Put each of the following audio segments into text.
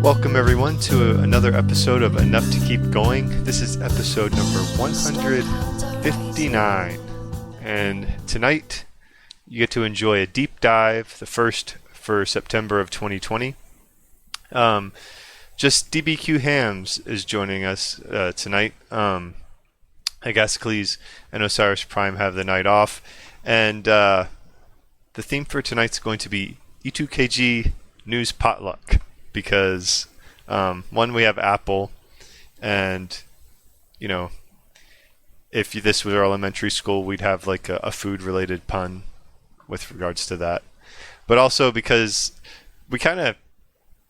Welcome everyone to another episode of Enough to Keep Going. This is episode number 159. And tonight you get to enjoy a deep dive, the first for September of 2020. Just DBq Hams is joining us tonight. Agascles and Osiris Prime have the night off. And the theme for tonight's going to be E2KG News Potluck. Because one, we have Apple, and if this was our elementary school, we'd have like a food-related pun with regards to that. But also because we kind of,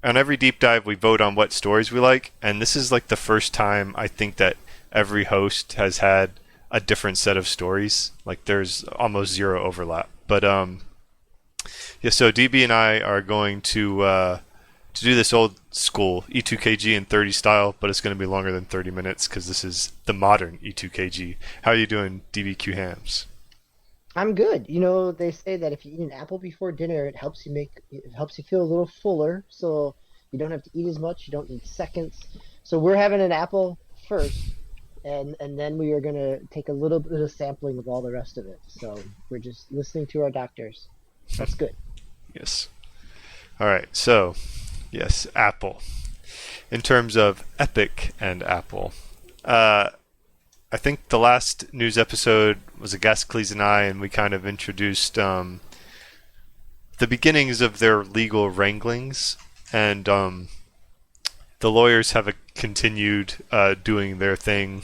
on every deep dive, we vote on what stories we like, and this is like the first time I think that every host has had a different set of stories. Like there's almost zero overlap. But yeah, so DB and I are going to do this old school E2KG in 30 style, but it's going to be longer than 30 minutes because this is the modern E2KG. How are you doing, DBq Hams? I'm good. You know, they say that if you eat an apple before dinner, it helps you feel a little fuller, so you don't have to eat as much. You don't need seconds. So we're having an apple first, and then we are going to take a little bit of sampling of all the rest of it. So we're just listening to our doctors. That's good. Yes. All right. So. Yes, Apple. In terms of Epic and Apple, I think the last news episode was Agascles and I, and we kind of introduced the beginnings of their legal wranglings, and the lawyers have continued doing their thing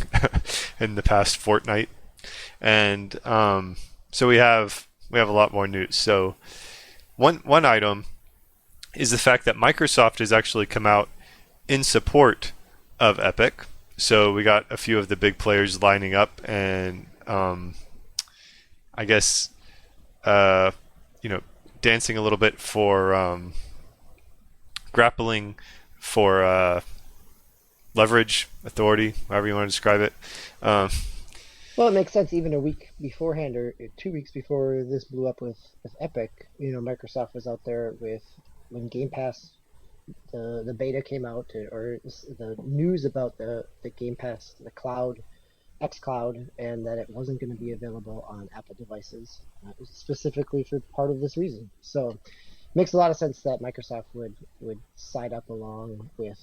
in the past fortnight, and so we have a lot more news. So one item is the fact that Microsoft has actually come out in support of Epic. So we got a few of the big players lining up, and I guess dancing a little bit for grappling for leverage, authority, however you want to describe it. Well, it makes sense. Even a week beforehand, or 2 weeks before this blew up with Epic, Microsoft was out there with, when Game Pass, the beta came out, or the news about the Game Pass, the cloud, xCloud, and that it wasn't going to be available on Apple devices, specifically for part of this reason. So it makes a lot of sense that Microsoft would side up along with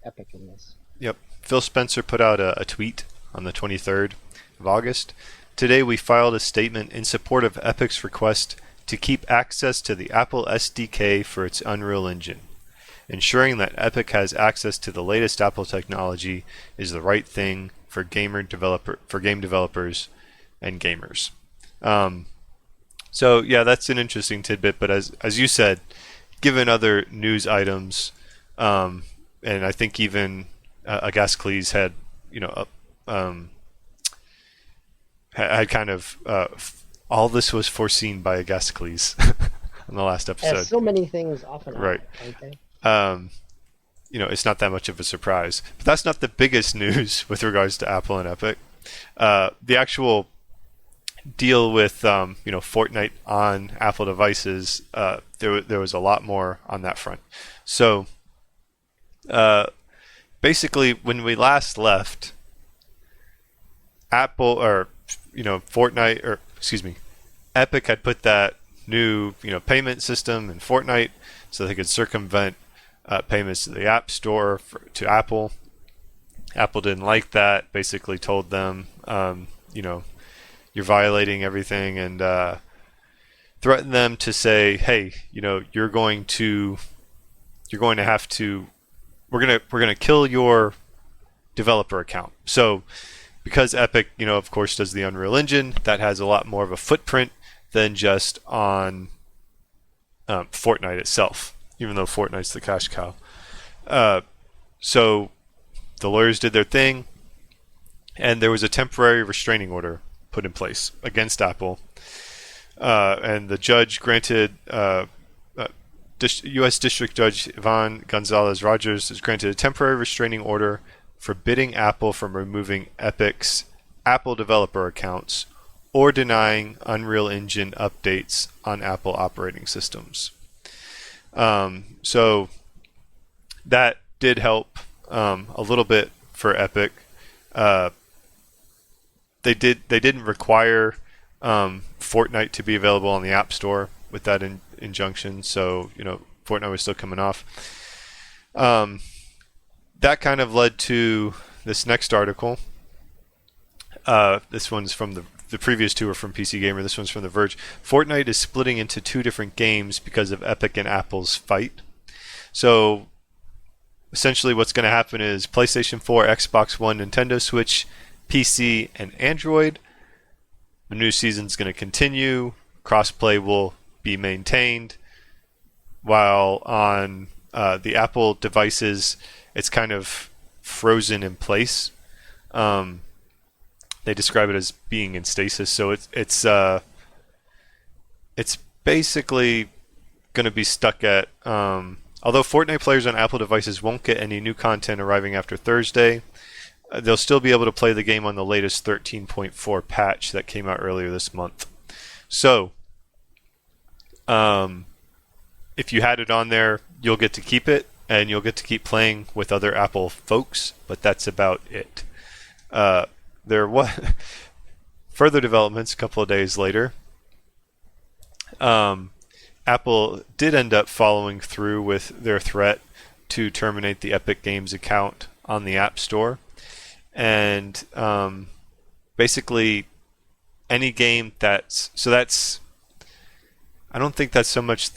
Epic in this. Yep. Phil Spencer put out a tweet on the 23rd of August. Today we filed a statement in support of Epic's request to keep access to the Apple SDK for its Unreal Engine. Ensuring that Epic has access to the latest Apple technology is the right thing for game developers and gamers. So yeah, that's an interesting tidbit. But as you said, given other news items, and I think even Agascles had had kind of all this was foreseen by Agascles on the last episode. As so many things often are, right? Okay. It's not that much of a surprise. But that's not the biggest news with regards to Apple and Epic. The actual deal with Fortnite on Apple devices, there was a lot more on that front. So basically, when we last left, Epic had put that new payment system in Fortnite so they could circumvent payments to the App Store to Apple. Apple didn't like that, basically told them you're violating everything, and threatened them to say, hey, we're going to kill your developer account. So because Epic, of course, does the Unreal Engine, that has a lot more of a footprint than just on Fortnite itself, even though Fortnite's the cash cow. So the lawyers did their thing, and there was a temporary restraining order put in place against Apple. And the judge granted, U.S. District Judge Yvonne Gonzalez Rogers has granted a temporary restraining order forbidding Apple from removing Epic's Apple developer accounts or denying Unreal Engine updates on Apple operating systems. So that did help a little bit for Epic. Uh, they didn't require Fortnite to be available on the App Store with that injunction, so Fortnite was still coming off. That kind of led to this next article. This one's from the previous two are from PC Gamer. This one's from The Verge. Fortnite is splitting into two different games because of Epic and Apple's fight. So essentially what's going to happen is PlayStation 4, Xbox One, Nintendo Switch, PC, and Android. The new season's going to continue. Crossplay will be maintained. While on the Apple devices, it's kind of frozen in place. They describe it as being in stasis, so it's basically going to be stuck at. Although Fortnite players on Apple devices won't get any new content arriving after Thursday, they'll still be able to play the game on the latest 13.4 patch that came out earlier this month. So, if you had it on there, you'll get to keep it, and you'll get to keep playing with other Apple folks, but that's about it. There was further developments a couple of days later. Apple did end up following through with their threat to terminate the Epic Games account on the App Store. And basically any game that's I don't think that's so much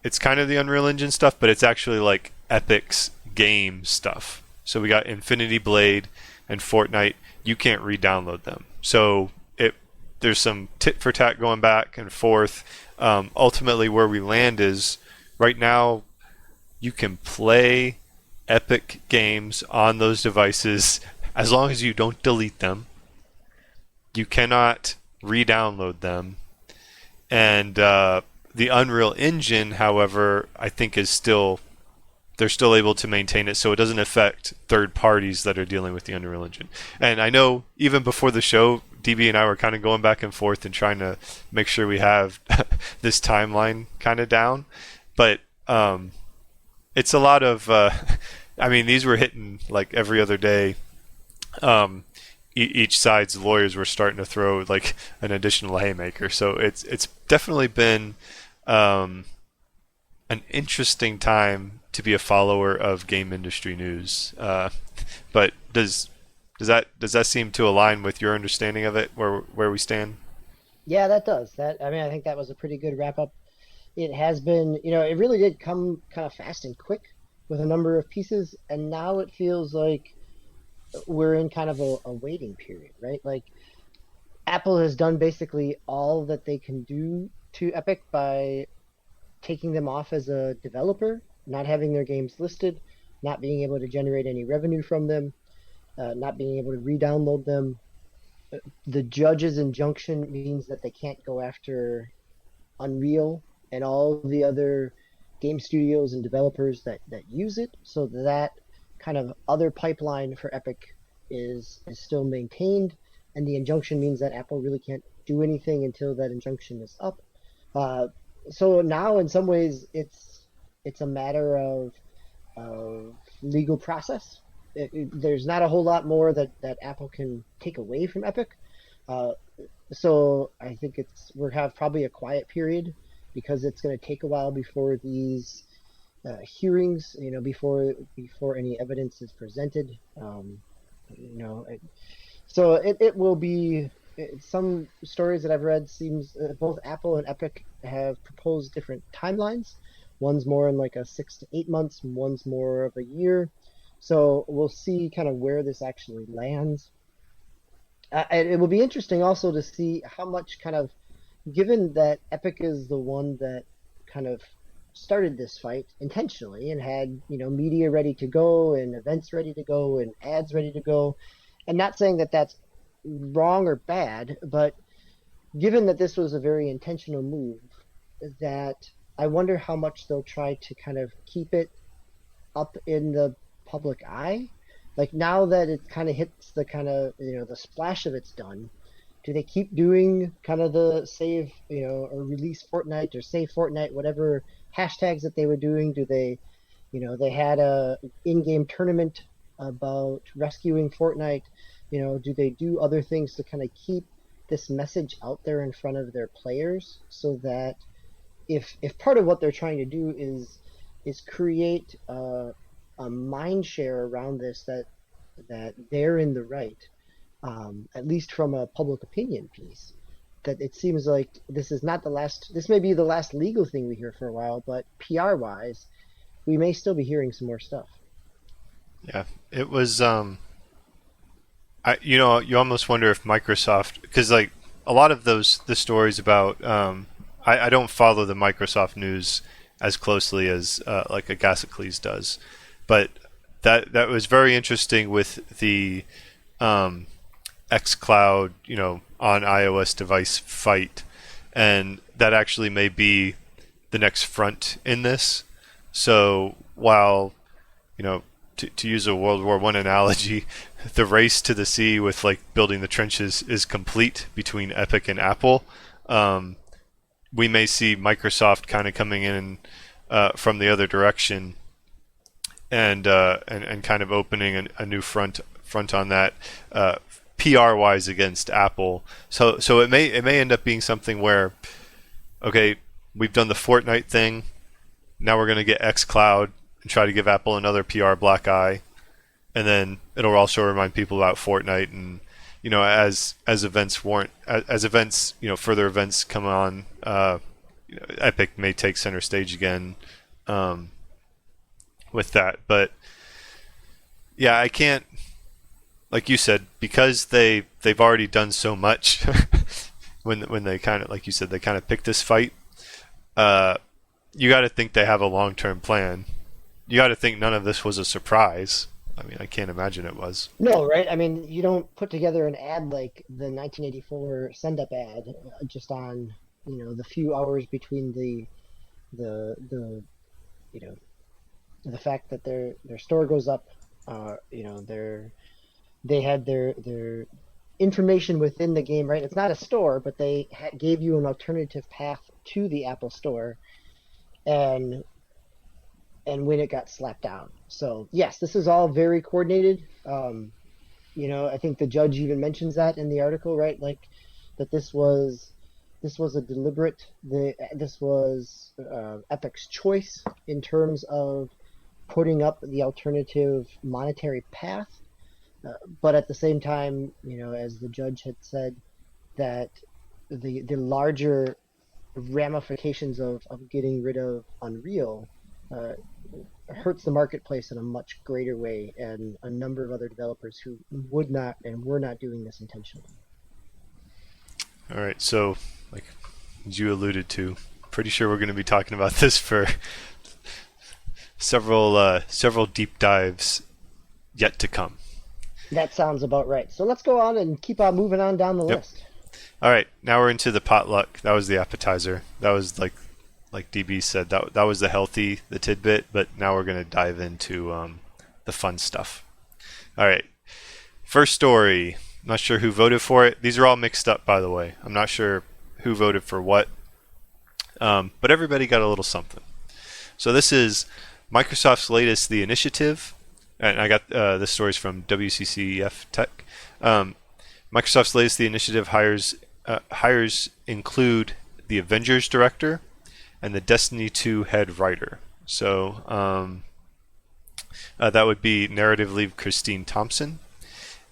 it's kind of the Unreal Engine stuff, but it's actually like Epic's game stuff. So we got Infinity Blade and Fortnite. You can't re-download them. So there's some tit for tat going back and forth. Ultimately, where we land is right now you can play Epic games on those devices as long as you don't delete them. You cannot re-download them. And the Unreal Engine, however, I think they're still able to maintain it, so it doesn't affect third parties that are dealing with the Unreal Engine. And I know even before the show, DB and I were kind of going back and forth and trying to make sure we have this timeline kind of down. But it's a lot of, these were hitting like every other day. Each side's lawyers were starting to throw like an additional haymaker. So it's definitely been an interesting time to be a follower of game industry news. But does that seem to align with your understanding of it, where we stand? Yeah, that does. I think that was a pretty good wrap up. It has been, it really did come kind of fast and quick with a number of pieces, and now it feels like we're in kind of a waiting period, right? Like Apple has done basically all that they can do to Epic by taking them off as a developer, not having their games listed, not being able to generate any revenue from them, not being able to re-download them. The judge's injunction means that they can't go after Unreal and all the other game studios and developers that use it. So that kind of other pipeline for Epic is still maintained, and the injunction means that Apple really can't do anything until that injunction is up. So now, in some ways, it's a matter of legal process. There's not a whole lot more that Apple can take away from Epic. So I think we'll have probably a quiet period because it's going to take a while before these hearings, before any evidence is presented. So it will be. Some stories that I've read seems both Apple and Epic have proposed different timelines. One's more in like a 6 to 8 months, and one's more of a year. So we'll see kind of where this actually lands. And it will be interesting also to see how much kind of, given that Epic is the one that kind of started this fight intentionally and had, media ready to go and events ready to go and ads ready to go. And not saying that that's wrong or bad, but given that this was a very intentional move, that I wonder how much they'll try to kind of keep it up in the public eye. Like now that it kind of hits the kind of, the splash of it's done, do they keep doing kind of the save, or release Fortnite or save Fortnite, whatever hashtags that they were doing? Do they They had a in-game tournament about rescuing Fortnite. Do they do other things to kind of keep this message out there in front of their players so that if part of what they're trying to do is create a mind share around this that they're in the right, at least from a public opinion piece. That it seems like this is not the last. This may be the last legal thing we hear for a while, but PR wise, we may still be hearing some more stuff. Yeah, it was. You almost wonder if Microsoft, because like a lot of the stories about, I don't follow the Microsoft news as closely as like Agasicles does, but that was very interesting with the xCloud, on iOS device fight, and that actually may be the next front in this. So while to use a World War I analogy, the race to the sea with like building the trenches is complete between Epic and Apple. We may see Microsoft kind of coming in from the other direction and kind of opening a new front on that PR wise against Apple. So it may end up being something where, okay, we've done the Fortnite thing. Now we're going to get xCloud and try to give Apple another PR black eye, and then it'll also remind people about Fortnite. And as events warrant, as events, further events come on, Epic may take center stage again with that. But yeah, I can't, like you said, because they've already done so much. when they kind of, like you said, they kind of picked this fight. You got to think they have a long-term plan. You got to think none of this was a surprise. I mean, I can't imagine it was. No, right? I mean, you don't put together an ad like the 1984 send-up ad just on the few hours between the the fact that their store goes up. They had their information within the game, right? It's not a store, but they gave you an alternative path to the Apple Store, and when it got slapped down. So yes, this is all very coordinated. I think the judge even mentions that in the article, right? Like that this was a deliberate. This was Epic's choice in terms of putting up the alternative monetary path. But at the same time, as the judge had said, that the larger ramifications of getting rid of Unreal hurts the marketplace in a much greater way, and a number of other developers who would not and were not doing this intentionally. All right, so like as you alluded to, pretty sure we're going to be talking about this for several deep dives yet to come. That sounds about right. So let's go on and keep on moving on down the list. All right, now we're into the potluck. That was the appetizer. That was like DB said. That was the tidbit. But now we're going to dive into the fun stuff. All right, first story. I'm not sure who voted for it. These are all mixed up, by the way. I'm not sure who voted for what, but everybody got a little something. So this is Microsoft's latest, The Initiative. And I got this story's from WCCF Tech. Microsoft's latest, The Initiative, hires include the Avengers director and the Destiny 2 head writer. So that would be narrative lead Christine Thompson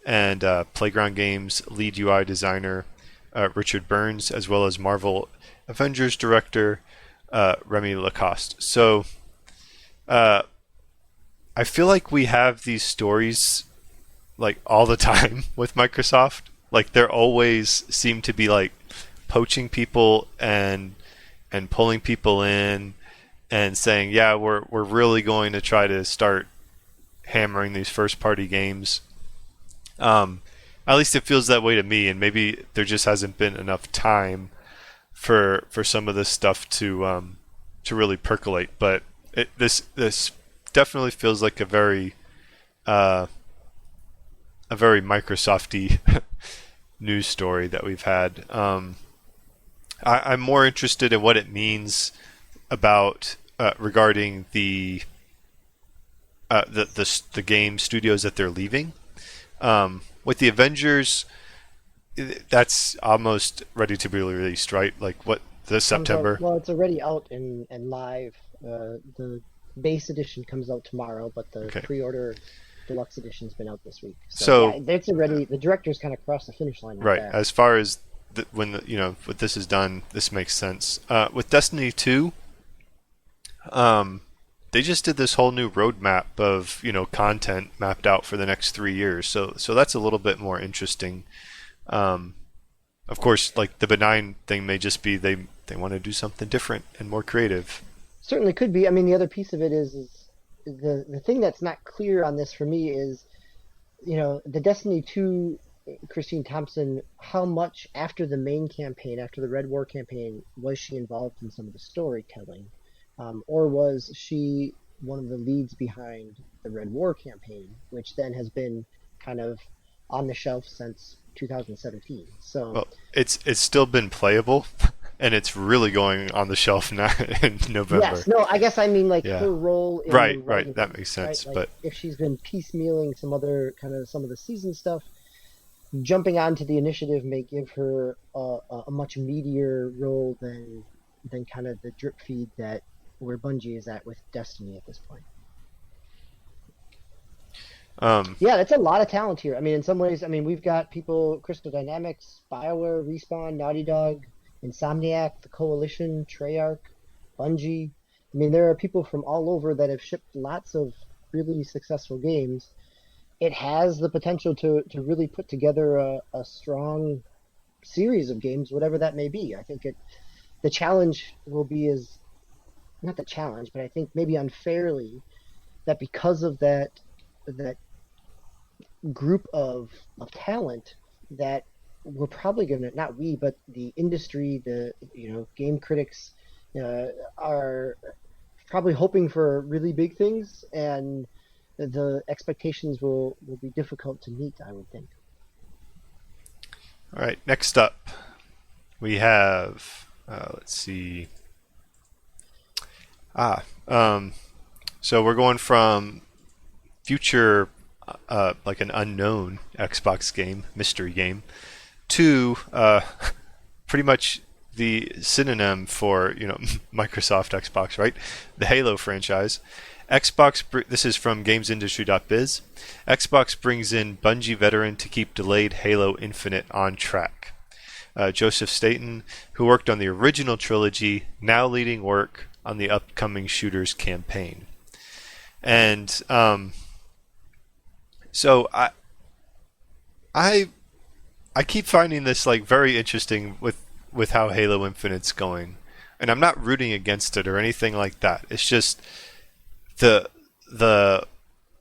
and Playground Games lead UI designer Richard Burns, as well as Marvel Avengers director Remy Lacoste. So I feel like we have these stories like all the time with Microsoft. Like they're always seem to be like poaching people and pulling people in and saying, yeah, we're really going to try to start hammering these first party games. At least it feels that way to me, and maybe there just hasn't been enough time for some of this stuff to really percolate. But this definitely feels like a very Microsofty news story that we've had. I'm more interested in what it means about regarding the the game studios that they're leaving. With the Avengers, that's almost ready to be released, right? Like what this Comes out, September? well, it's already out and live. The base edition comes out tomorrow, but the Okay, pre-order deluxe edition's been out this week. So so yeah, that's already the director's kind of crossed the finish line with right that. as far as when what this is done, this makes sense. With Destiny 2, um, they just did this whole new roadmap of content mapped out for the next 3 years. So that's a little bit more interesting. Um, of course, like the benign thing may just be they want to do something different and more creative. Certainly could be. I mean, the other piece of it is the thing that's not clear on this for me is the Destiny 2 Christine Thompson, how much after the main campaign, after the Red War campaign, was she involved in some of the storytelling? Or was she one of the leads behind the Red War campaign, which then has been kind of on the shelf since 2017? So, Well, it's still been playable, and it's really going on the shelf now in November. yes, no, I guess I mean like Yeah, her role in the right. writing, That makes right? sense. Like But if she's been piecemealing some of the season stuff, jumping onto the initiative may give her a much meatier role than kind of the drip feed that where Bungie is at with Destiny at this point. um, Yeah, that's a lot of talent here. I mean, in some ways, I mean, we've got people: Crystal Dynamics, BioWare, Respawn, Naughty Dog, Insomniac, the Coalition, Treyarch, Bungie. I mean, there are people from all over that have shipped lots of really successful games. It has the potential to really put together a strong series of games, whatever that may be. I think the challenge will be is not the challenge, but I think maybe unfairly that because of that group of talent that we're probably gonna not we but the industry, the game critics are probably hoping for really big things, and the expectations will be difficult to meet, I would think. all right. Next up, we have let's see. Ah, so we're going from future, like an unknown Xbox game, mystery game, to pretty much the synonym for Microsoft Xbox, right? The Halo franchise. This is from GamesIndustry.biz. Xbox brings in Bungie veteran to keep delayed Halo Infinite on track. Joseph Staten, who worked on the original trilogy, now leading work on the upcoming shooters campaign. And so I I keep finding this like very interesting with how Halo Infinite's going, and I'm not rooting against it or anything like that. It's just the the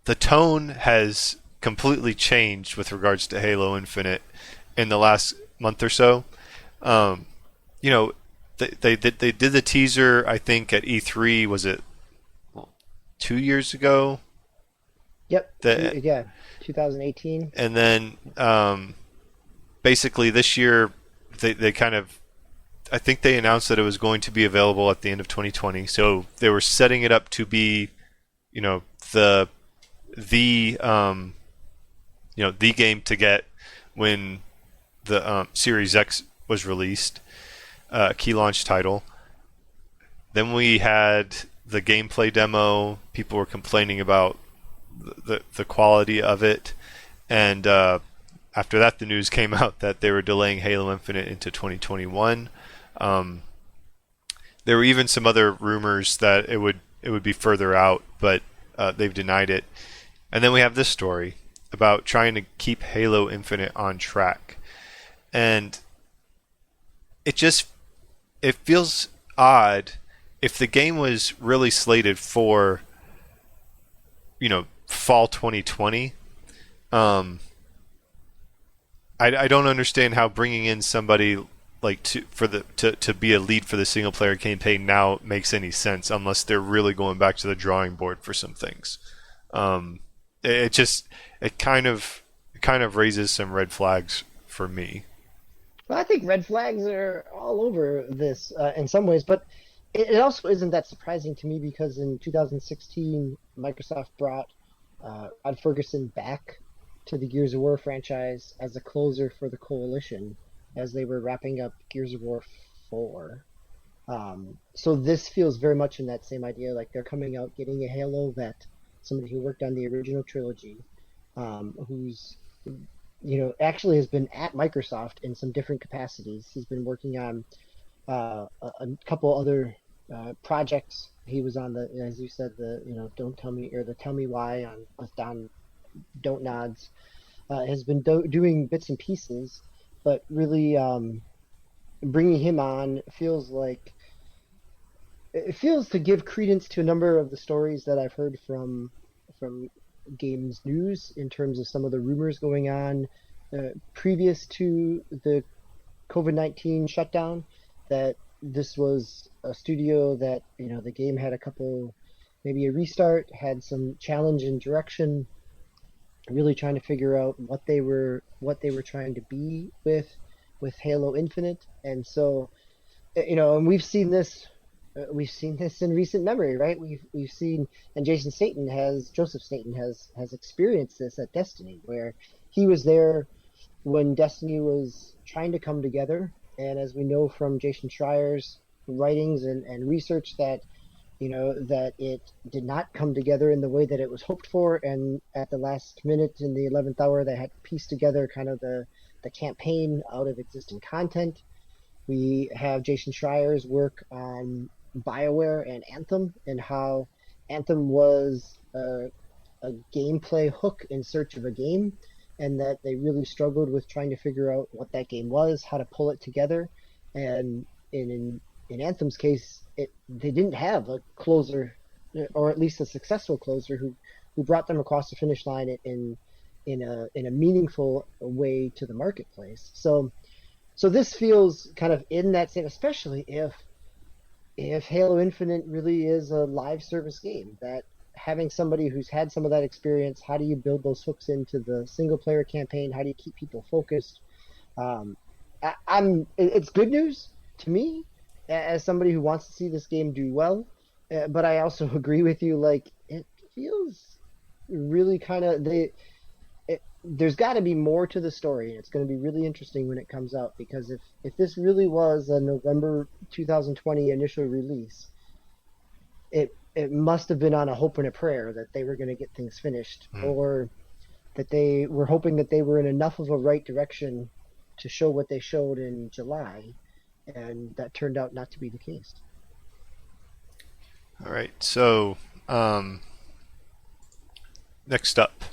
the tone has completely changed with regards to Halo Infinite in the last month or so. Um, you know, they did the teaser. I think at E3, was it 2 years ago? Yep. That Yeah. 2018. and then basically this year they kind of, I think they announced that it was going to be available at the end of 2020. So they were setting it up to be, you know, the the game to get when the Series X was released, key launch title. Then we had the gameplay demo. People were complaining about the quality of it, and after that, the news came out that they were delaying Halo Infinite into 2021. Um, there were even some other rumors that it would be further out, but they've denied it. And then we have this story about trying to keep Halo Infinite on track, and it feels odd if the game was really slated for, fall 2020. I don't understand how bringing in somebody like to be a lead for the single player campaign now makes any sense unless they're really going back to the drawing board for some things. Um, it kind of raises some red flags for me. Well, I think red flags are all over this in some ways, but it also isn't that surprising to me because in 2016, Microsoft brought Rod Ferguson back to the Gears of War franchise as a closer for the Coalition as they were wrapping up Gears of War 4. So this feels very much in that same idea, like they're coming out getting a Halo vet, somebody who worked on the original trilogy, who's actually has been at Microsoft in some different capacities. He's been working on a couple other projects. He was on the, as you said, the Don't Tell Me, or the Tell Me Why on with Don Don't Nods. Has been doing bits and pieces, but really bringing him on feels like it feels to give credence to a number of the stories that I've heard from games news in terms of some of the rumors going on previous to the COVID-19 shutdown, that this was a studio that the game had a couple, maybe a restart, had some challenge in direction, really trying to figure out what they were trying to be with Halo Infinite. And so and we've seen this in recent memory, right? We've seen, and Joseph Staten has experienced this at Destiny, where he was there when Destiny was trying to come together. And as we know from Jason Schreier's writings and research, that that it did not come together in the way that it was hoped for, and at the last minute, in the 11th hour, they had to piece together kind of the campaign out of existing content. We have Jason Schreier's work on BioWare and Anthem, and how Anthem was a gameplay hook in search of a game, and that they really struggled with trying to figure out what that game was, how to pull it together. And in Anthem's case, they didn't have a closer, or at least a successful closer, who brought them across the finish line in a meaningful way to the marketplace. So this feels kind of in that same, especially if Halo Infinite really is a live service game, that having somebody who's had some of that experience, how do you build those hooks into the single player campaign? How do you keep people focused? It's good news to me as somebody who wants to see this game do well, but I also agree with you. Like, it feels really kind of there's got to be more to the story, and it's going to be really interesting when it comes out, because if this really was a November 2020 initial release, it must have been on a hope and a prayer that they were going to get things finished, or that they were hoping that they were in enough of a right direction to show what they showed in July, and that turned out not to be the case. All right, so next up.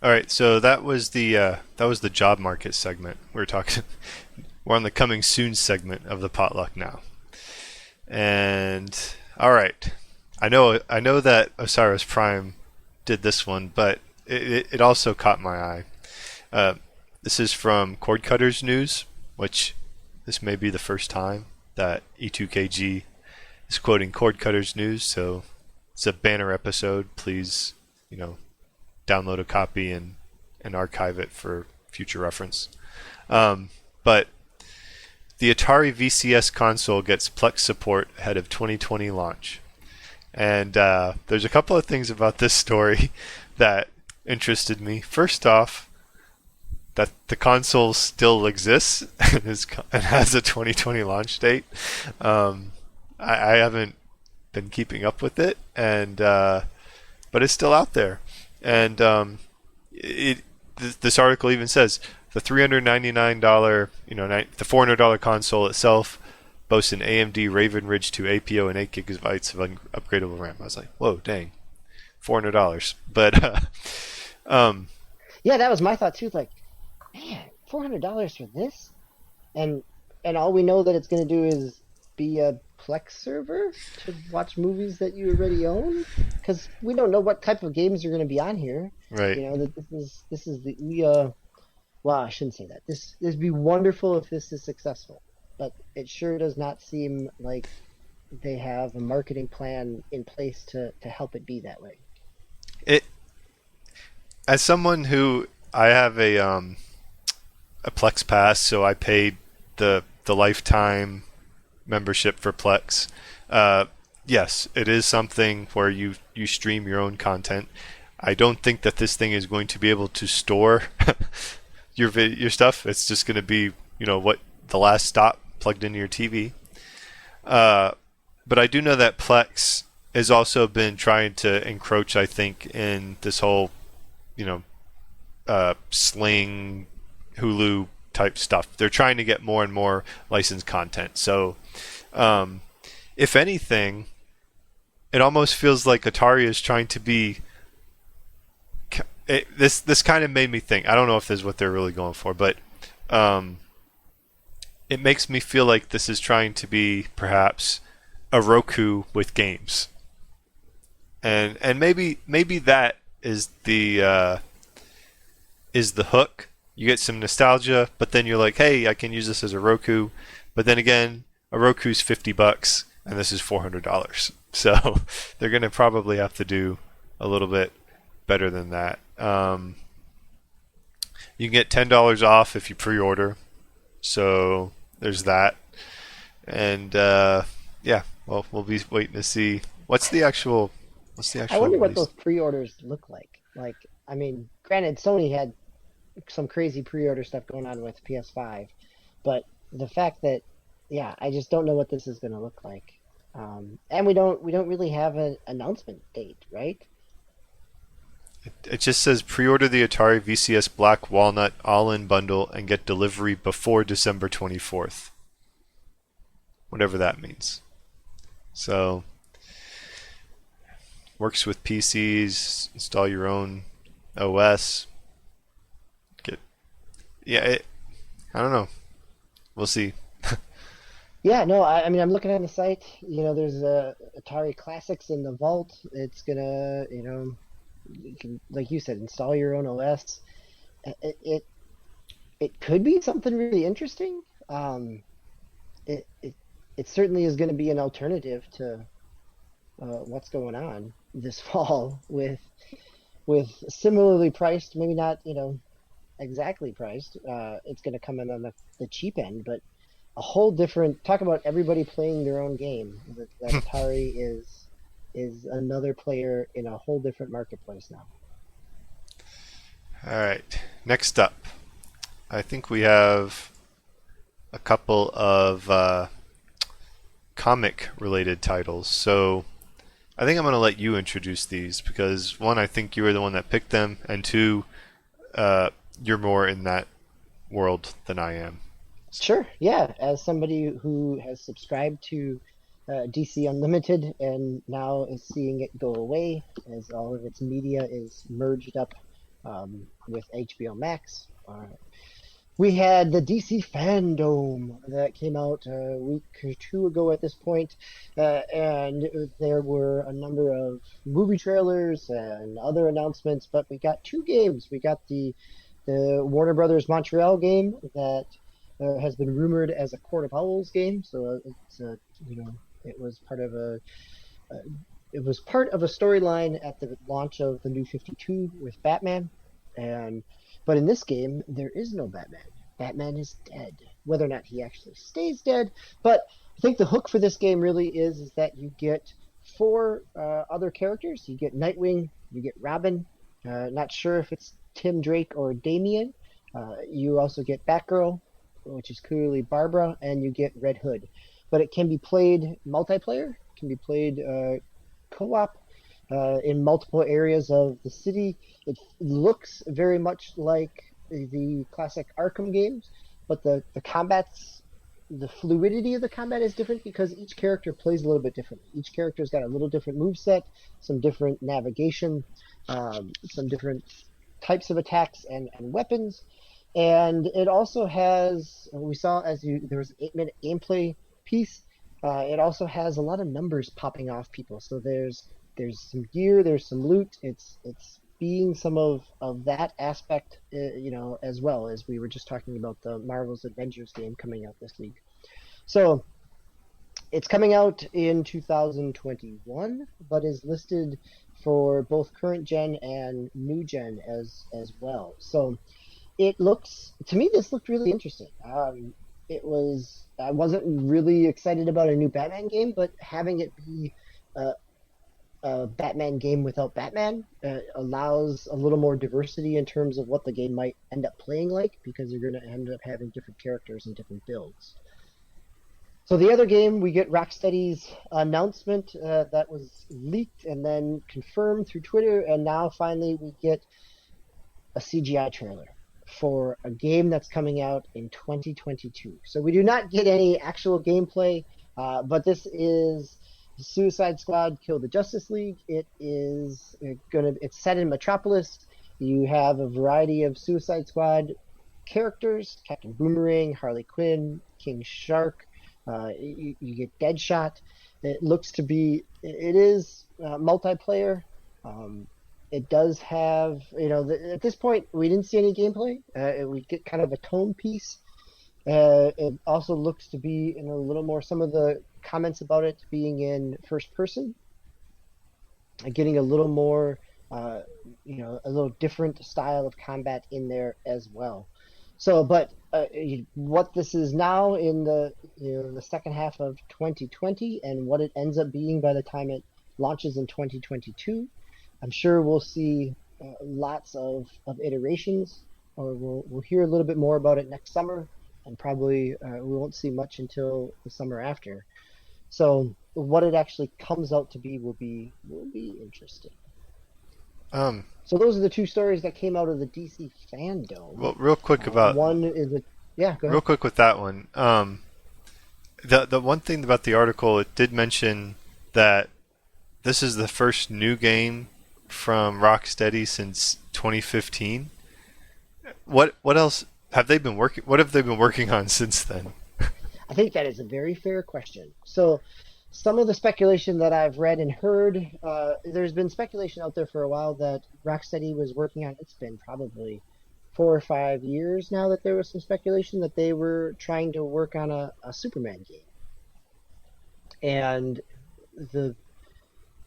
All right, so that was the job market segment. We're on the coming soon segment of the potluck now. And all right, I know that Osiris Prime did this one, but it also caught my eye. This is from Cord Cutters News, which this may be the first time that E2KG is quoting Cord Cutters News, so it's a banner episode. Please, download a copy and archive it for future reference. But the Atari VCS console gets Plex support ahead of 2020 launch. And there's a couple of things about this story that interested me. First off, that the console still exists and has a 2020 launch date. I haven't been keeping up with it, but it's still out there. And this article even says the $399, the $400 console itself boasts an AMD Raven Ridge 2 APO and 8 gigabytes of upgradable RAM. I was like, whoa, dang, $400. But yeah, that was my thought too. Like, man, $400 for this, and all we know that it's going to do is be a Plex server to watch movies that you already own, because we don't know what type of games are going to be on here. Right. This is the well, I shouldn't say that. This would be wonderful if this is successful, but it sure does not seem like they have a marketing plan in place to help it be that way. As someone who, I have a Plex Pass, so I paid the lifetime membership for Plex. Yes, it is something where you stream your own content. I don't think that this thing is going to be able to store your stuff. It's just going to be, what the last stop plugged into your TV. But I do know that Plex has also been trying to encroach, I think, in this whole, you know, Sling, Hulu type stuff. They're trying to get more and more licensed content. So, if anything, it almost feels like Atari is trying to be. This kind of made me think. I don't know if this is what they're really going for, but it makes me feel like this is trying to be perhaps a Roku with games, and maybe that is the hook. You get some nostalgia, but then you're like, hey, I can use this as a Roku. But then again, a Roku's $50, and this is $400. So they're going to probably have to do a little bit better than that. You can get $10 off if you pre-order. So there's that. And yeah, well, we'll be waiting to see what's the actual I wonder what release. those pre-orders look like. Like, I mean, granted, Sony had some crazy pre-order stuff going on with PS5, but the fact that, yeah, I just don't know what this is going to look like. And we don't really have an announcement date, right? It just says pre-order the Atari VCS Black Walnut all-in bundle and get delivery before December 24th. Whatever that means. So, works with PCs, install your own OS. I don't know. We'll see. Yeah, no, I mean, I'm looking at the site. There's Atari Classics in the vault. It's gonna, you can, like you said, install your own OS. It could be something really interesting. It certainly is going to be an alternative to what's going on this fall with similarly priced, maybe not, exactly priced. It's going to come in on the cheap end, but a whole different talk about everybody playing their own game. That Atari is another player in a whole different marketplace now. All right. Next up, I think we have a couple of comic-related titles. So I think I'm going to let you introduce these because one, I think you were the one that picked them, and two, you're more in that world than I am. Sure, yeah. As somebody who has subscribed to DC Unlimited and now is seeing it go away as all of its media is merged up with HBO Max. We had the DC Fandom that came out a week or two ago at this point, and there were a number of movie trailers and other announcements, but we got two games. We got the Warner Brothers Montreal game that has been rumored as a Court of Owls game, so it's it was part of a storyline at the launch of the New 52 with Batman, but in this game there is no Batman. Batman is dead. Whether or not he actually stays dead, but I think the hook for this game really is that you get four other characters. You get Nightwing, you get Robin. Not sure if it's Tim Drake or Damian. You also get Batgirl, which is clearly Barbara, and you get Red Hood. But it can be played multiplayer, can be played co-op in multiple areas of the city. It looks very much like the classic Arkham games, but the combat's the fluidity of the combat is different because each character plays a little bit differently. Each character's got a little different moveset, some different navigation, some different types of attacks and weapons. And it also has, we saw there was an 8-minute gameplay piece. It also has a lot of numbers popping off people. So there's some gear, there's some loot. It's being some of that aspect, as well as we were just talking about the Marvel's Avengers game coming out this week. So it's coming out in 2021, but is listed for both current gen and new gen as well. So it looks, to me, this looked really interesting. I wasn't really excited about a new Batman game, but having it be a Batman game without Batman. Allows a little more diversity in terms of what the game might end up playing like, because you're going to end up having different characters and different builds. So the other game, we get Rocksteady's announcement that was leaked and then confirmed through Twitter, and now finally we get a CGI trailer for a game that's coming out in 2022. So we do not get any actual gameplay, but this is Suicide Squad Kill the Justice League. It's set in Metropolis. You have a variety of Suicide Squad characters: Captain Boomerang, Harley Quinn, King Shark. You get Deadshot. It is multiplayer. It does have, at this point, we didn't see any gameplay. We get kind of a tone piece. It also looks to be in a little more, some of the comments about it being in first person, getting a little more, a little different style of combat in there as well. So, but what this is now in the second half of 2020 and what it ends up being by the time it launches in 2022, I'm sure we'll see lots of iterations, or we'll hear a little bit more about it next summer, and probably we won't see much until the summer after. So what it actually comes out to be will be interesting. So those are the two stories that came out of the DC fandom. Well, real quick about one is go ahead. Real quick with that one. The one thing about the article, it did mention that this is the first new game from Rocksteady since 2015. What else have they been working? What have they been working on since then? I think that is a very fair question. So, some of the speculation that I've read and heard, there's been speculation out there for a while that Rocksteady was working on. It's been probably 4 or 5 years now that there was some speculation that they were trying to work on a Superman game, and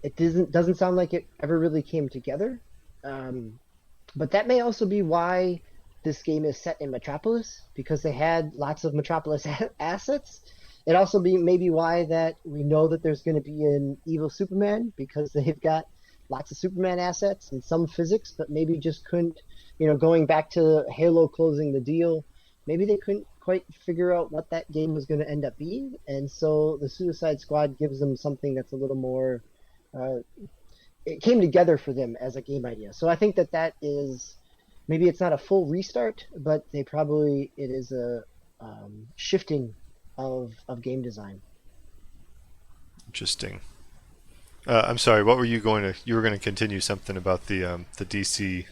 it doesn't sound like it ever really came together. But that may also be why this game is set in Metropolis, because they had lots of Metropolis assets. It also maybe why that we know that there's going to be an evil Superman, because they've got lots of Superman assets and some physics, but maybe just couldn't, going back to Halo closing the deal, maybe they couldn't quite figure out what that game was going to end up being. And so the Suicide Squad gives them something that's a little more, it came together for them as a game idea. So I think that is, maybe it's not a full restart, but it is a shifting of game design. Interesting. I'm sorry. What were you going to continue something about the DC?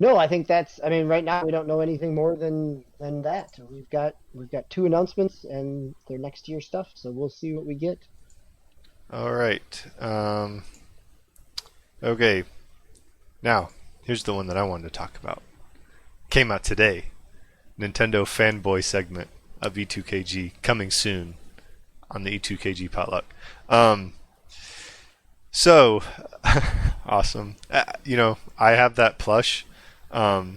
No, I think right now we don't know anything more than that. We've got 2 announcements and they're next year stuff, so we'll see what we get. All right. Okay. Now, here's the one that I wanted to talk about. Came out today. Nintendo fanboy segment of E2KG coming soon on the E2KG potluck. So awesome. I have that plush, but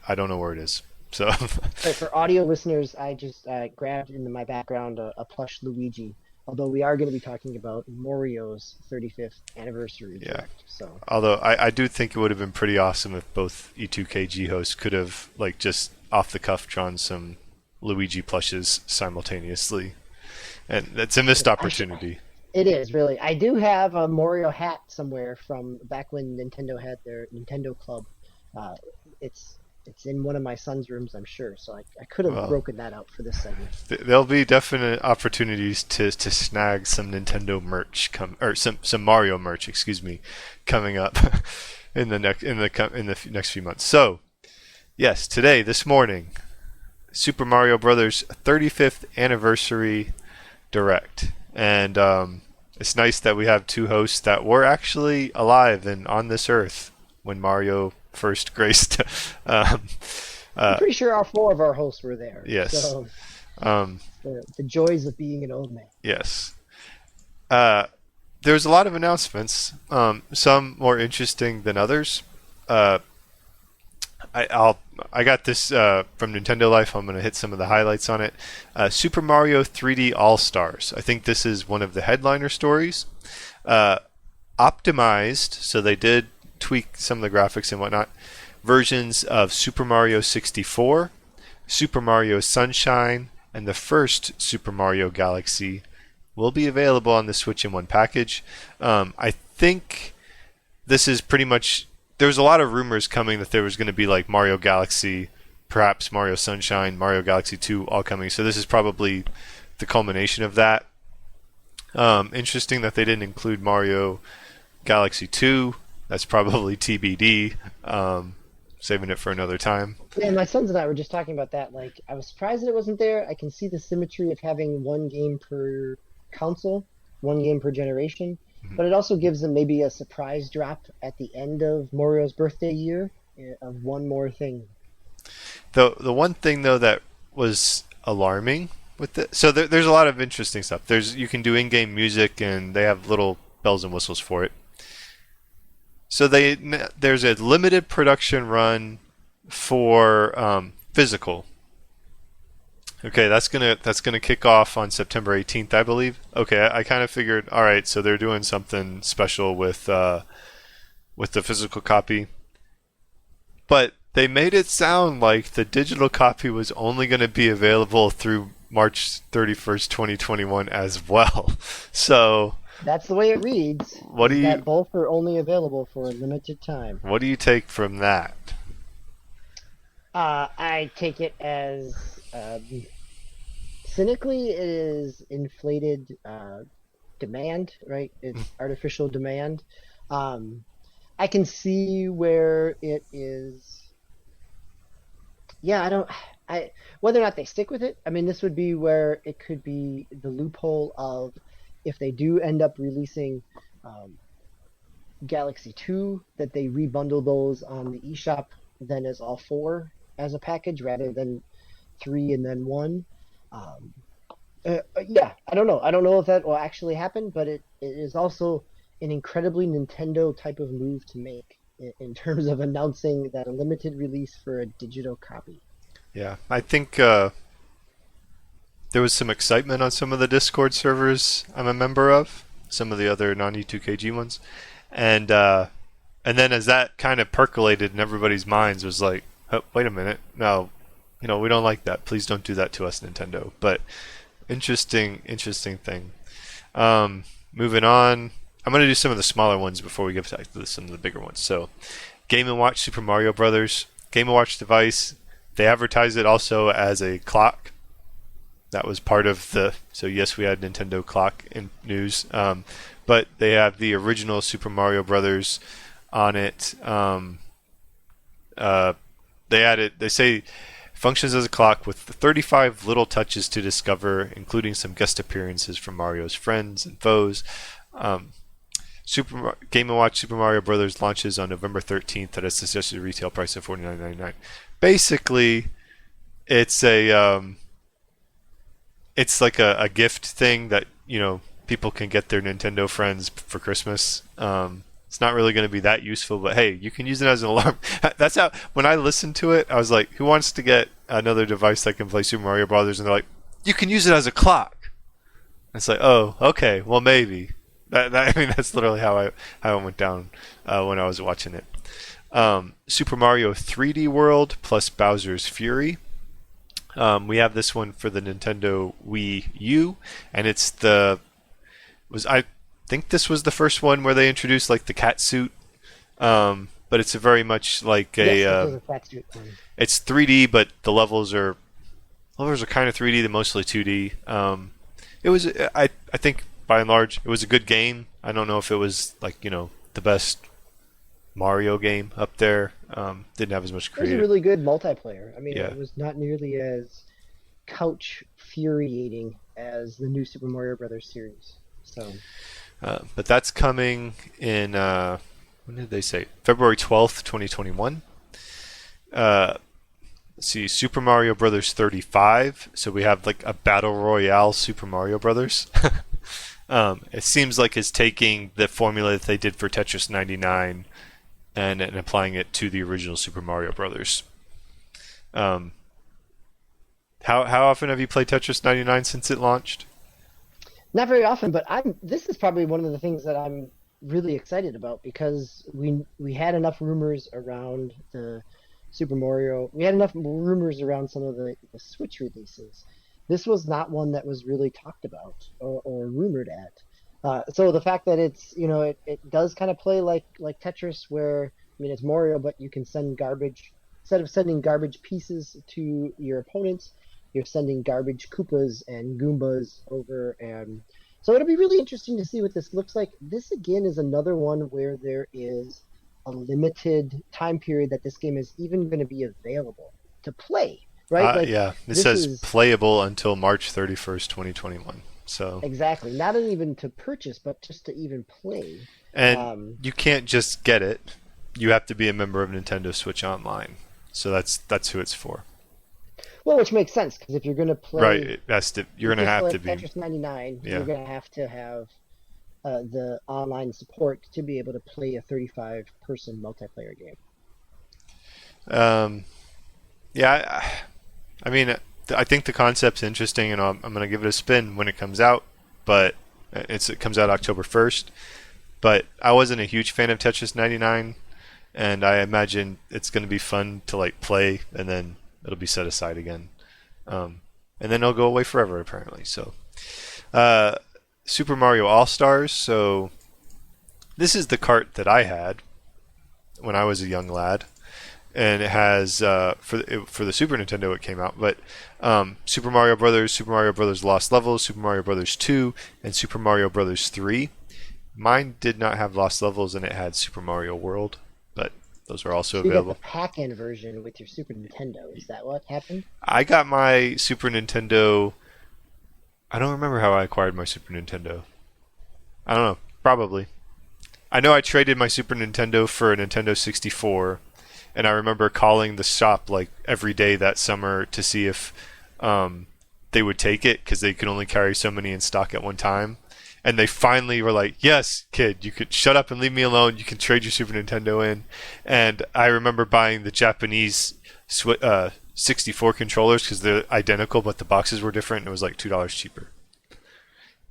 I don't know where it is. So for audio listeners, I just grabbed into my background a plush Luigi. Although we are going to be talking about Mario's 35th anniversary direct. So, although I do think it would have been pretty awesome if both E2KG hosts could have just off the cuff drawn some Luigi plushes simultaneously, and that's a missed opportunity. It is really. I do have a Mario hat somewhere from back when Nintendo had their Nintendo Club. It's in one of my son's rooms, I'm sure. So I could have broken that out for this segment. There'll be definite opportunities to snag some Nintendo merch some Mario merch, coming up in the next few months. So, yes, this morning, Super Mario Brothers 35th anniversary direct, and it's nice that we have 2 hosts that were actually alive and on this earth when Mario first graced. I'm pretty sure all 4 of our hosts were there. Yes. So, the joys of being an old man. Yes. There's a lot of announcements, some more interesting than others. I'll I got this from Nintendo Life. I'm going to hit some of the highlights on it. Super Mario 3D All Stars. I think this is one of the headliner stories. Optimized, so they did tweak some of the graphics and whatnot. Versions of Super Mario 64, Super Mario Sunshine, and the first Super Mario Galaxy will be available on the Switch in one package. I think this is pretty much... There was a lot of rumors coming that there was going to be like Mario Galaxy, perhaps Mario Sunshine, Mario Galaxy 2 all coming. So this is probably the culmination of that. Interesting that they didn't include Mario Galaxy 2. That's probably TBD. Saving it for another time. Yeah, my sons and I were just talking about that. Like, I was surprised that it wasn't there. I can see the symmetry of having one game per console, one game per generation, but it also gives them maybe a surprise drop at the end of Mario's birthday year of one more thing. The one thing though that was alarming with it, so there's a lot of interesting stuff. You can do in-game music and they have little bells and whistles for it. So there's a limited production run for physical. Okay, that's gonna kick off on September 18th, I believe. Okay, I kind of figured, all right, so they're doing something special with the physical copy, but they made it sound like the digital copy was only going to be available through March 31st, 2021 as well. So that's the way it reads. That both are only available for a limited time. What do you take from that? I take it as cynically, it is inflated demand, right? It's artificial demand. I can see where it is. Yeah, whether or not they stick with it. I mean, this would be where it could be the loophole of, if they do end up releasing Galaxy 2, that they rebundle those on the eShop then as all four as a package rather than 3 and then 1. Yeah, I don't know. I don't know if that will actually happen, but it is also an incredibly Nintendo type of move to make in terms of announcing that a limited release for a digital copy. Yeah, I think there was some excitement on some of the Discord servers I'm a member of, some of the other non-E2KG ones, and then as that kind of percolated in everybody's minds, was like, oh, wait a minute, no, we don't like that. Please don't do that to us, Nintendo. But interesting thing. Moving on, I'm going to do some of the smaller ones before we get to some of the bigger ones. So, Game & Watch Super Mario Brothers, Game & Watch device. They advertised it also as a clock. That was part of so yes, we had Nintendo clock in news. But they have the original Super Mario Brothers on it. They say functions as a clock with 35 little touches to discover, including some guest appearances from Mario's friends and foes. Game & Watch Super Mario Brothers launches on November 13th at a suggested retail price of $49.99. Basically, it's it's like a gift thing that people can get their Nintendo friends for Christmas. It's not really going to be that useful, but hey, you can use it as an alarm. That's how, when I listened to it, I was like, who wants to get another device that can play Super Mario Brothers? And they're like, you can use it as a clock. It's like, oh, okay, well maybe. I mean, that's literally how it went down when I was watching it. Super Mario 3D World plus Bowser's Fury. We have this one for the Nintendo Wii U, and I think this was the first one where they introduced like the cat suit, but it's very much like a cat suit one. It's 3D, but the levels are kind of 3D. They're mostly 2D. It was, I think, by and large, it was a good game. I don't know if it was like the best Mario game up there. Didn't have as much creative. It was a really good multiplayer. I mean, It was not nearly as couch infuriating as the new Super Mario Brothers series. So, but that's coming in. When did they say? February 12th, 2021. Let's see, Super Mario Brothers 35. So we have like a battle royale Super Mario Brothers. It seems like it's taking the formula that they did for Tetris 99 and applying it to the original Super Mario Brothers. Um, how often have you played Tetris 99 since it launched? Not very often, but I'm. This is probably one of the things that I'm really excited about because we had enough rumors around the Super Mario. We had enough rumors around some of the Switch releases. This was not one that was really talked about or rumored at. So the fact that it's it does kind of play like Tetris, where I mean it's Mario, but you can send garbage instead of sending garbage pieces to your opponents, you're sending garbage Koopas and Goombas over, and so it'll be really interesting to see what this looks like. This again is another one where there is a limited time period that this game is even going to be available to play, right? Like Yeah, it this says is playable until March 31st, 2021. So, exactly not even to purchase, but just to even play. and Um, you can't just get it. You have to be a member of Nintendo Switch Online. So that's who it's for. well, which makes sense because if you're going to Right, play, it has to. You're if gonna you have play to be. Tetris 99, Yeah. you're going to have the online support to be able to play a 35-person multiplayer game. Um, yeah. I mean, I think the concept's interesting, and I'm gonna give it a spin when it comes out. But it comes out October 1st. But I wasn't a huge fan of Tetris 99, and I imagine it's gonna be fun to like play, and then it'll be set aside again. And then it'll go away forever apparently. So, uh, Super Mario All Stars. So this is the cart that I had when I was a young lad, and it has for the Super Nintendo it came out, but Super Mario Brothers, Super Mario Brothers Lost Levels, Super Mario Brothers 2, and Super Mario Brothers 3. Mine did not have Lost Levels, and it had Super Mario World, but those are also So you got the available. pack-in version with your Super Nintendo. Is that what happened? I got my Super Nintendo. I don't remember how I acquired my Super Nintendo. I don't know. Probably. I know I traded my Super Nintendo for a Nintendo 64, and I remember calling the shop like every day that summer to see if they would take it because they could only carry so many in stock at one time. And they finally were like, "Yes, kid, you could shut up and leave me alone. You can trade your Super Nintendo in." And I remember buying the Japanese 64 controllers because they're identical, but the boxes were different. And it was like $2 cheaper.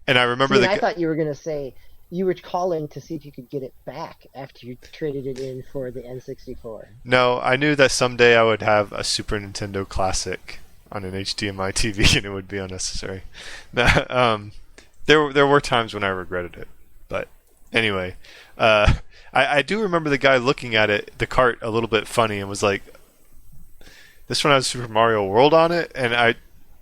And I remember See, and I thought you were going to say you were calling to see if you could get it back after you traded it in for the N64. no, I knew that someday I would have a Super Nintendo Classic on an HDMI TV, and it would be unnecessary. There were times when I regretted it, but anyway, I do remember the guy looking at it, the cart, a little bit funny, and was like, "This one has Super Mario World on it," and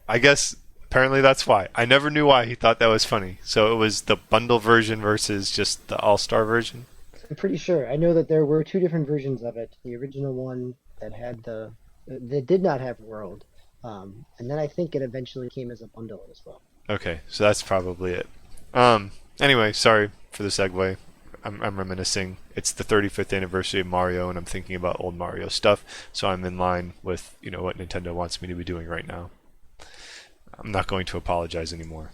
I guess apparently that's why. I never knew why he thought that was funny. So it was the bundle version versus just the All Star version. I'm pretty sure. I know that there were two different versions of it. The original one that had that did not have World, and then I think it eventually came as a bundle as well. Okay, so that's probably it. Anyway, sorry for the segue. I'm reminiscing. It's the 35th anniversary of Mario, and I'm thinking about old Mario stuff. So I'm in line with what Nintendo wants me to be doing right now. I'm not going to apologize anymore.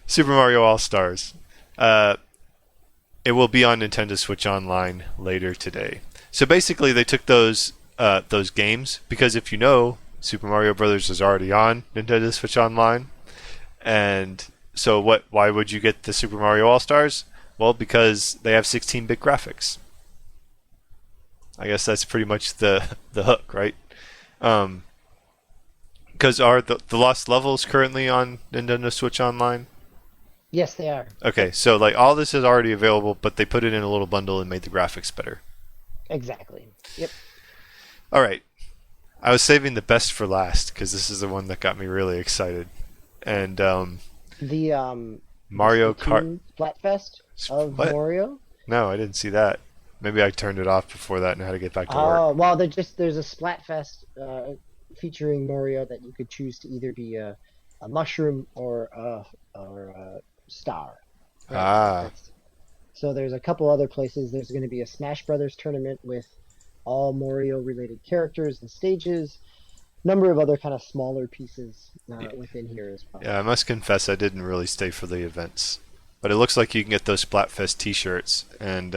Super Mario All Stars. It will be on Nintendo Switch Online later today. So basically, they took those games because if you know, Super Mario Brothers is already on Nintendo Switch Online, and so what? Why would you get the Super Mario All Stars? Well, because they have 16-bit graphics. I guess that's pretty much the hook, right? Because are the Lost Levels currently on Nintendo Switch Online? Yes, they are. Okay, so like all this is already available, but they put it in a little bundle and made the graphics better. Exactly. Yep. All right, I was saving the best for last because this is the one that got me really excited, and The Mario Kart. Splatoon Splatfest of What? Mario. No, I didn't see that. Maybe I turned it off before that and had to get back to work. Oh, well, there's a Splatfest featuring Mario that you could choose to either be a mushroom or a star. Right? Ah, So there's a couple other places. There's going to be a Smash Brothers tournament with all Mario related characters and stages. Number of other kind of smaller pieces within here as well. yeah. I must confess I didn't really stay for the events, but it looks like you can get those Splatfest T-shirts, and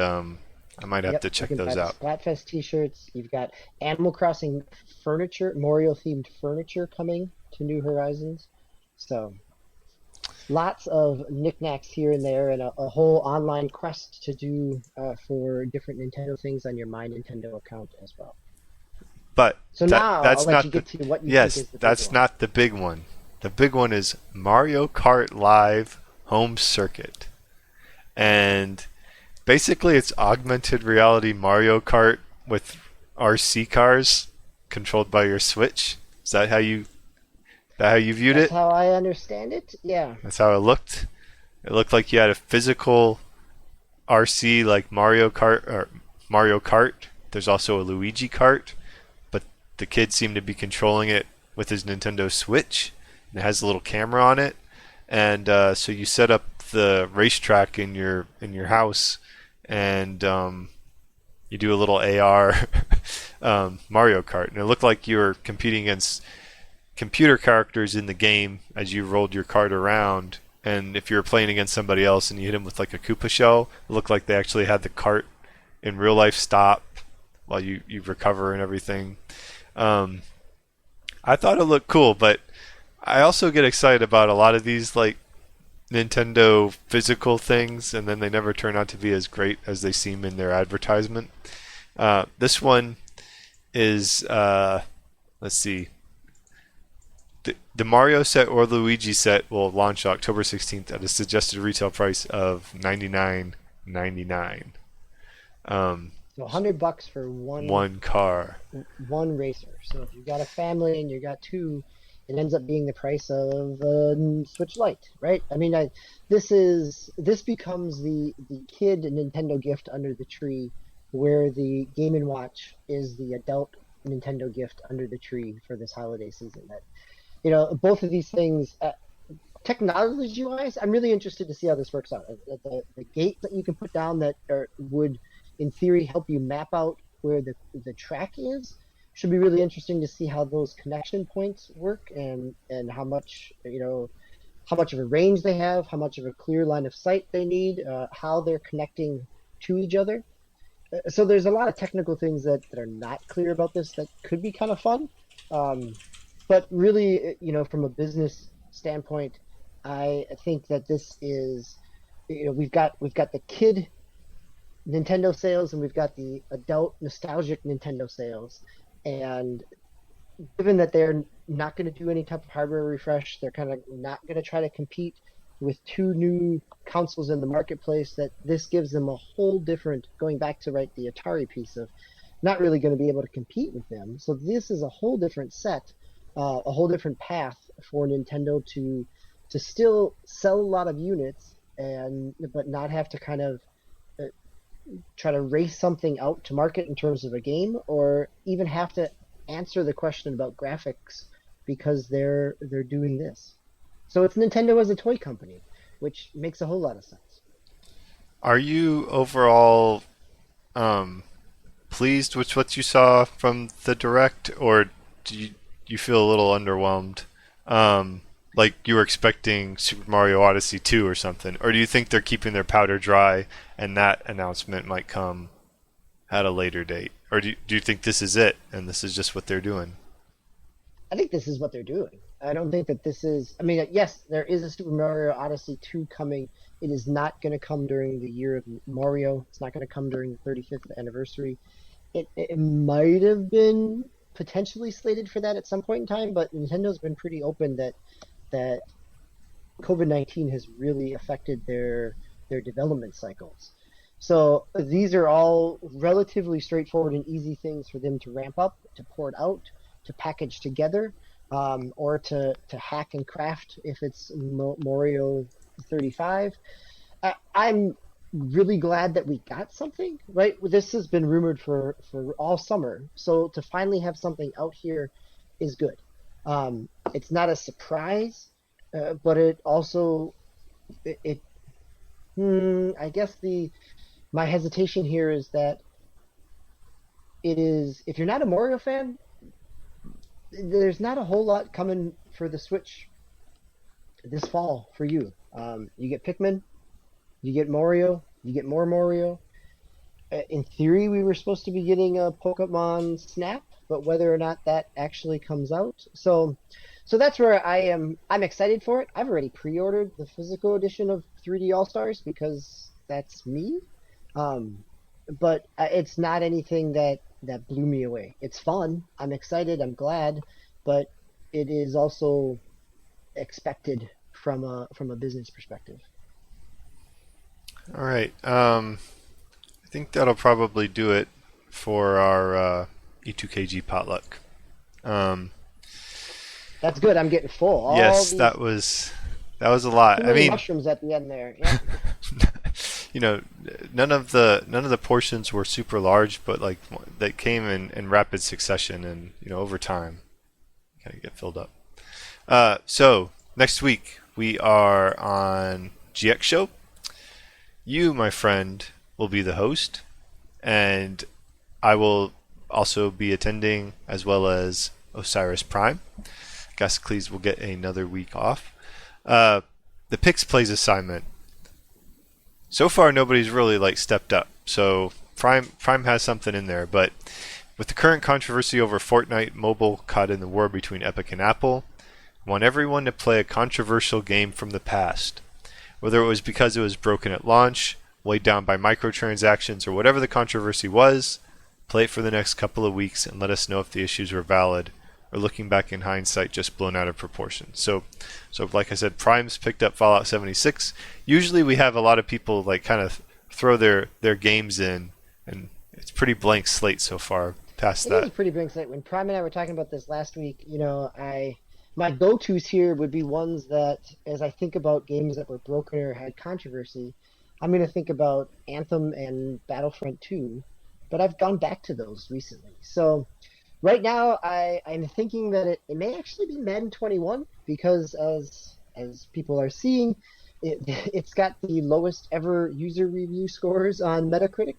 I might have Yep, to you check can buy those the out. Splatfest T-shirts. You've got Animal Crossing furniture, Mario-themed furniture coming to New Horizons. So lots of knickknacks here and there, and a whole online quest to do for different Nintendo things on your My Nintendo account as well. But So that now I'll that's let you not the get to what you think yes, is the big that's one. not the big one. The big one is Mario Kart Live Home Circuit. And basically it's augmented reality Mario Kart with RC cars controlled by your Switch. Is that how you viewed That's it? how I understand it. Yeah. That's how it looked. It looked like you had a physical RC like Mario Kart. There's also a Luigi Kart, but the kid seemed to be controlling it with his Nintendo Switch. And it has a little camera on it, and so you set up the racetrack in your house, and you do a little AR Mario Kart, and it looked like you were competing against computer characters in the game as you rolled your cart around. And if you were playing against somebody else and you hit them with like a Koopa shell, it looked like they actually had the cart in real life stop while you recover and everything. Um, I thought it looked cool, but I also get excited about a lot of these like Nintendo physical things, and then they never turn out to be as great as they seem in their advertisement. This one is, let's see, the Mario set or Luigi set will launch October 16th at a suggested retail price of $99.99. Um, So $100 for one one car. one racer. So if you've got a family and you got two, it ends up being the price of a Switch Lite, right? I mean, this becomes the kid Nintendo gift under the tree, where the Game and Watch is the adult Nintendo gift under the tree for this holiday season. That both of these things. Technology wise, I'm really interested to see how this works out. The gate that you can put down that would, in theory, help you map out where the track is should be really interesting to see how those connection points work and how much of a range they have, how much of a clear line of sight they need, how they're connecting to each other. So there's a lot of technical things that are not clear about this that could be kind of fun. Um, but really, from a business standpoint, I think that this is, we've got the kid Nintendo sales and we've got the adult nostalgic Nintendo sales, and given that they're not going to do any type of hardware refresh, they're kind of not going to try to compete with two new consoles in the marketplace. That this gives them a whole different, going back to the Atari piece of not really going to be able to compete with them. So this is a whole different set, a whole different path for Nintendo to still sell a lot of units and but not have to kind of uh, try to race something out to market in terms of a game, or even have to answer the question about graphics because they're doing this. So it's Nintendo as a toy company, which makes a whole lot of sense. Are you overall um, pleased with what you saw from the direct, or do you feel a little underwhelmed? Like you were expecting Super Mario Odyssey 2 or something, or do you think they're keeping their powder dry and that announcement might come at a later date, or do you think this is it and this is just what they're doing? I think this is what they're doing. I don't think that this is. I mean, yes, there is a Super Mario Odyssey 2 coming. It is not going to come during the year of Mario. It's not going to come during the 35th anniversary. It might have been potentially slated for that at some point in time, but Nintendo's been pretty open that COVID-19 has really affected their development cycles. So these are all relatively straightforward and easy things for them to ramp up, to port out, to package together, or to hack and craft if it's Mario 35. I'm really glad that we got something, right? This has been rumored for all summer, so to finally have something out here is good. It's not a surprise, but it also it I guess the my hesitation here is that it is, if you're not a Mario fan, there's not a whole lot coming for the Switch this fall for you. You get Pikmin, you get Mario, you get more Mario. in theory, we were supposed to be getting a Pokemon Snap, but whether or not that actually comes out, so that's where I am. I'm excited for it. I've already pre-ordered the physical edition of 3D All Stars because that's me. Um, but it's not anything that blew me away. It's fun. I'm excited. I'm glad, but it is also expected from a business perspective. All right. I think that'll probably do it for our E2KG potluck. Um, That's good. I'm getting full. All yes, these that was a lot. too I many mean, mushrooms at the end there. Yeah. you know, none of the portions were super large, but like they came in rapid succession, and over time, kind of get filled up. So next week we are on GX Show. You, my friend, will be the host, and I will also be attending, as well as Osiris Prime. Gascles will get another week off. The Pix Plays assignment. So far, nobody's really stepped up. So Prime has something in there, but with the current controversy over Fortnite Mobile caught in the war between Epic and Apple, I want everyone to play a controversial game from the past. Whether it was because it was broken at launch, weighed down by microtransactions, or whatever the controversy was, play it for the next couple of weeks and let us know if the issues were valid, or looking back in hindsight, just blown out of proportion. So like I said, Prime's picked up Fallout 76. Usually we have a lot of people kind of throw their games in, and it's pretty blank slate so far past It that. is pretty big slate. When Prime and I were talking about this last week, my go-tos here would be ones that, as I think about games that were broken or had controversy, I'm going to think about Anthem and Battlefront 2, but I've gone back to those recently. So right now, I'm thinking that it may actually be Madden 21 because as people are seeing, it's got the lowest ever user review scores on Metacritic,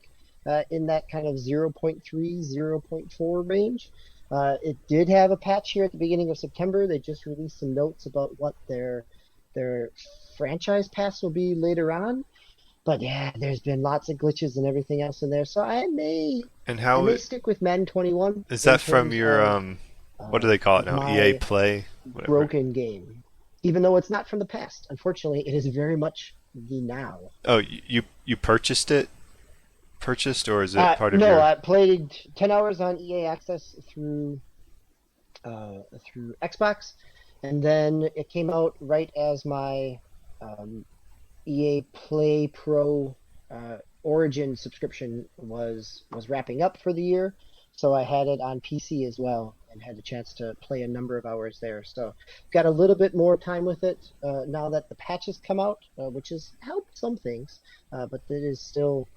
in that kind of 0.3, 0.4 range. It did have a patch here at the beginning of September. They just released some notes about what their franchise pass will be later on. But yeah, there's been lots of glitches and everything else in there. So I may And I how may stick with Madden 21 is in that from terms your of what do they call it of now? EA my Play, whatever. broken game. Even though it's not from the past. Unfortunately, it is very much the now. Oh, you purchased it? Purchased, or is it part of No, your? I played 10 hours on EA Access through Xbox, and then it came out right as my um, EA Play Pro Origin subscription was wrapping up for the year, so I had it on PC as well and had the chance to play a number of hours there. So got a little bit more time with it now that the patches come out, which has helped some things, but it is still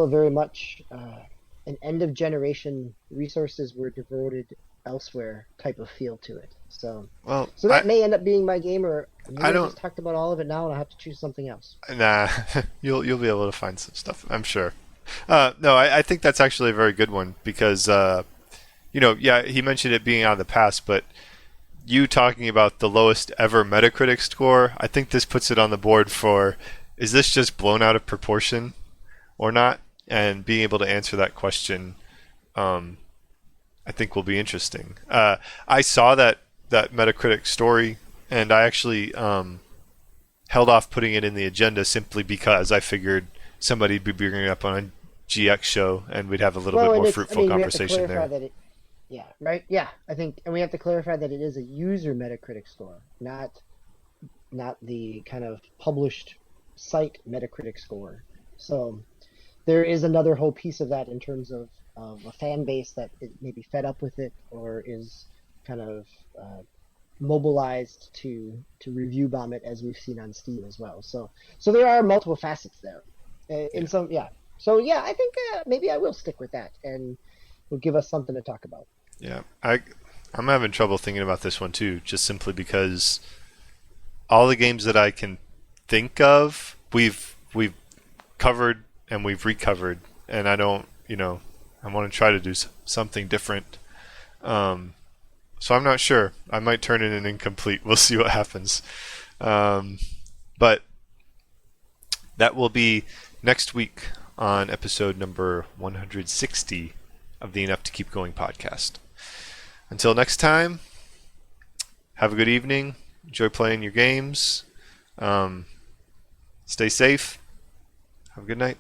very much an end of generation, resources were devoted elsewhere type of feel to it. So Well, so that may end up being my game, or maybe I I don't. just talked about all of it now and I have to choose something else. Nah, you'll be able to find some stuff, I'm sure. No, I think that's actually a very good one because yeah, he mentioned it being out of the past, but you talking about the lowest ever Metacritic score, I think this puts it on the board for, is this just blown out of proportion or not? And being able to answer that question, I think will be interesting. I saw that Metacritic story, and I actually held off putting it in the agenda simply because I figured somebody'd be bringing it up on a GX show, and we'd have a little Well, bit and more it's, I fruitful mean, we have to conversation clarify there. that yeah, right, yeah, I think, and we have to clarify that it is a user Metacritic score, not the kind of published site Metacritic score. So there is another whole piece of that in terms of a fan base that it may be fed up with it or is kind of mobilized to review bomb it, as we've seen on Steam as well. So there are multiple facets there. In Yeah. some, yeah. So yeah, I think maybe I will stick with that, and will give us something to talk about. Yeah, I'm having trouble thinking about this one too, just simply because all the games that I can think of, we've covered and we've recovered, and I don't, I want to try to do something different. So I'm not sure. I might turn in an incomplete. We'll see what happens. But that will be next week on episode number 160 of the Enough to Keep Going podcast. Until next time, have a good evening. Enjoy playing your games. Stay safe. Have a good night.